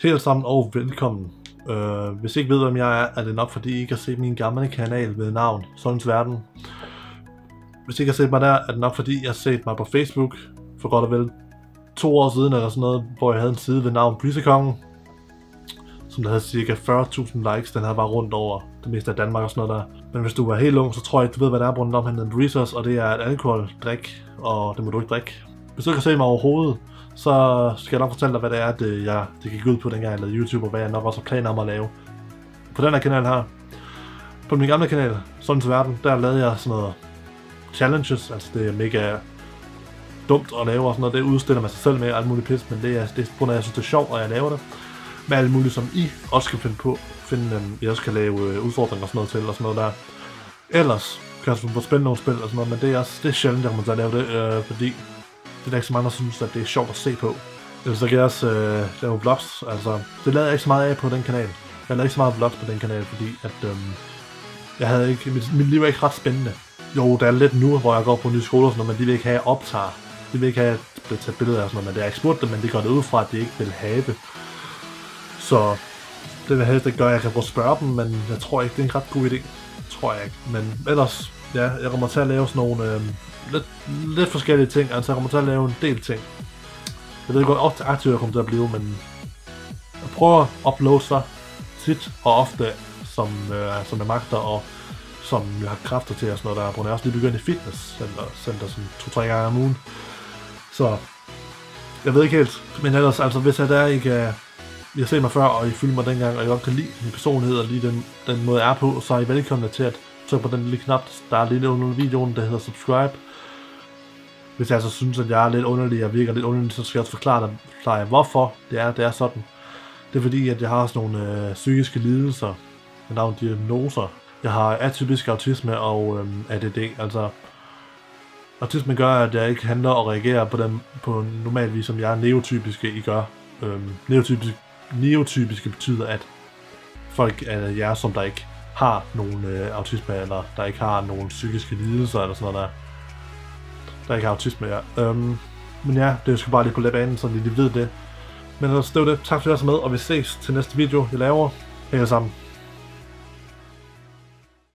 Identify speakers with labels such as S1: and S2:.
S1: Helt sammen og velkommen. Hvis I ikke ved, hvem jeg er det nok fordi I ikke har set min gamle kanal ved navn Sonens Verden. Hvis I ikke har set mig der, er det nok fordi I har set mig på Facebook for godt og vel 2 år siden eller sådan noget, hvor jeg havde en side ved navn Breezekongen, som der havde cirka 40.000 likes. Den havde bare rundt over det meste af Danmark og sådan noget der. Men hvis du er helt ung, så tror jeg ikke, du ved, hvad det er rundt om. Han hedder Breezers, og det er et alkoholdrik, og det må du ikke drikke. Hvis du ikke kan se mig overhovedet, så skal jeg nok fortælle dig, hvad det er, det gik ud på, dengang jeg lavede YouTube, og hvad jeg nok også har planer om at lave. På den her kanal her, på min gamle kanal, Sonens Verden, der lavede jeg sådan noget challenges, altså det er mega dumt at lave og sådan noget, det udstiller man sig selv med alt muligt pis, men det er på grund af, at jeg synes, det er sjovt, og jeg laver det. Med alt muligt, som I også kan jeg også kan lave udfordringer og sådan noget til, og sådan noget der. Ellers kan jeg få spille nogle spil og sådan noget, men det er sjældent, jeg kommer til at lave det, fordi det er der ikke så mange, der synes, at det er sjovt at se på. Ellers så kan jeg også lave vlogs, altså det lavede jeg ikke så meget af på den kanal. Jeg lavede ikke så meget vlogs på den kanal, fordi at jeg havde ikke, mit liv er ikke ret spændende. Jo, det er lidt nu, hvor jeg går på en ny skole og sådan noget, men de vil ikke have, at jeg optager. De vil ikke have, at jeg bliver taget billeder og sådan noget, men det har jeg ikke spurgt dem, men det går det ud fra, at de ikke vil have. Så det vil jeg helst ikke gøre, jeg kan prøve at spørge dem, men jeg tror ikke, det er en ret god idé. Tror jeg ikke, men ellers, ja, jeg kommer til at lave sådan nogle lidt forskellige ting, altså jeg kommer til at lave en del ting. Jeg ved ikke, hvor aktiv jeg kommer til at blive, men jeg prøver at uploade så tit og ofte, som jeg magter, og som jeg har kræfter til og sådan noget der, hvor jeg også lige begyndt i fitnesscenter sådan 2-3 gange om ugen. Så jeg ved ikke helt, men ellers, altså hvis jeg der ikke I har set mig før, og I følger mig dengang, og I godt kan lide min personlighed og lige den måde jeg er på, så er I velkomne til at trykke på den lille knap, der er lige under videoen, der hedder subscribe. Hvis jeg altså synes, at jeg er lidt underlig og virker lidt underlig, så skal jeg også forklare jer, hvorfor det er sådan. Det er fordi, at jeg har sådan nogle psykiske lidelser, med navn diagnoser. Jeg har atypisk autisme og ADD, altså autisme gør, at jeg ikke handler og reagerer på normal vis, som jeg er neotypiske, I gør. Neotypiske betyder, at folk er jer, som der ikke har nogen autisme, eller der ikke har nogen psykiske lidelser, eller sådan noget der ikke har autisme, ja. Men ja, det er jo bare lige på banen, så I ved det. Men ellers, det var det. Tak fordi I var så med, og vi ses til næste video, jeg laver. Hej sammen.